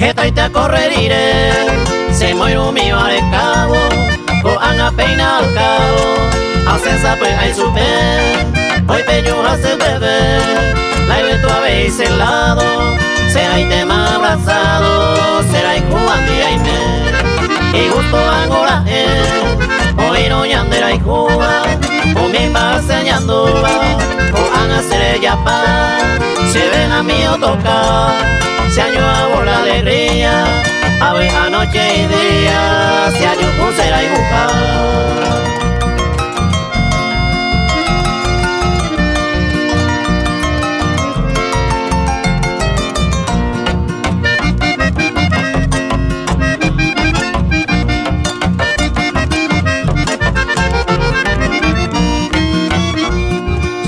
Eta ite correrire, se moiro mi al cabo, o anga peina al cabo, a senza pues hay super, hoy peño hace bebé, la he tu habéis helado, será y tema abrazado, será y jugando y gusto angora hoy no yandera y juga, o mi paseñando o anga serella pa, se ven a mí o tocar. Se año hago la alegría, a ver a noche y día, se año será y buscar.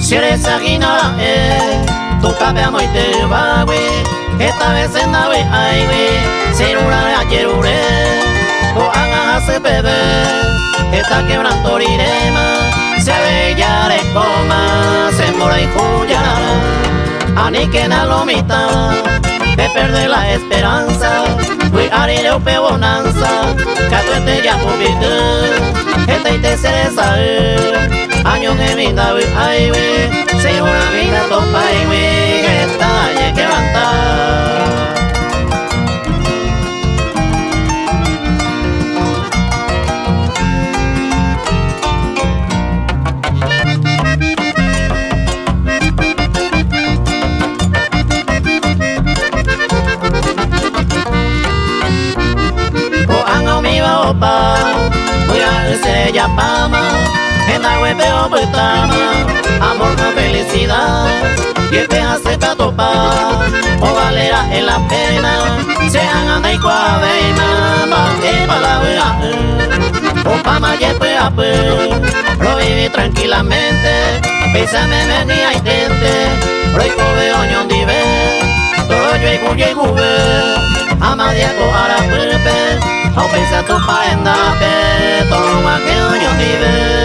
Si eres aguinada, tu capea muy te va, esta vez en nave ay we, sin una ayerure, o haga hace bebé, esta quebrantorirema, se bellare coma, se mora y juyara, ani que na lomita, de perder la esperanza, we arile upe bonanza, catuete ya pubite, esta y te cereza, año que vida we ay we, sin una vida topa y we, esta ye quebrantar. Voy a estrella pama, en la web veo putama, amor con felicidad, y el que hace para topar, o valera en la pena, se anda y cuave y mama, que para la vida, o pama y lo viví tranquilamente, písame venía y tente, roico veo ñon dive, todo yo y gube, ama diaco ara pepe, o pensa tu pa endape, toma que oño vive.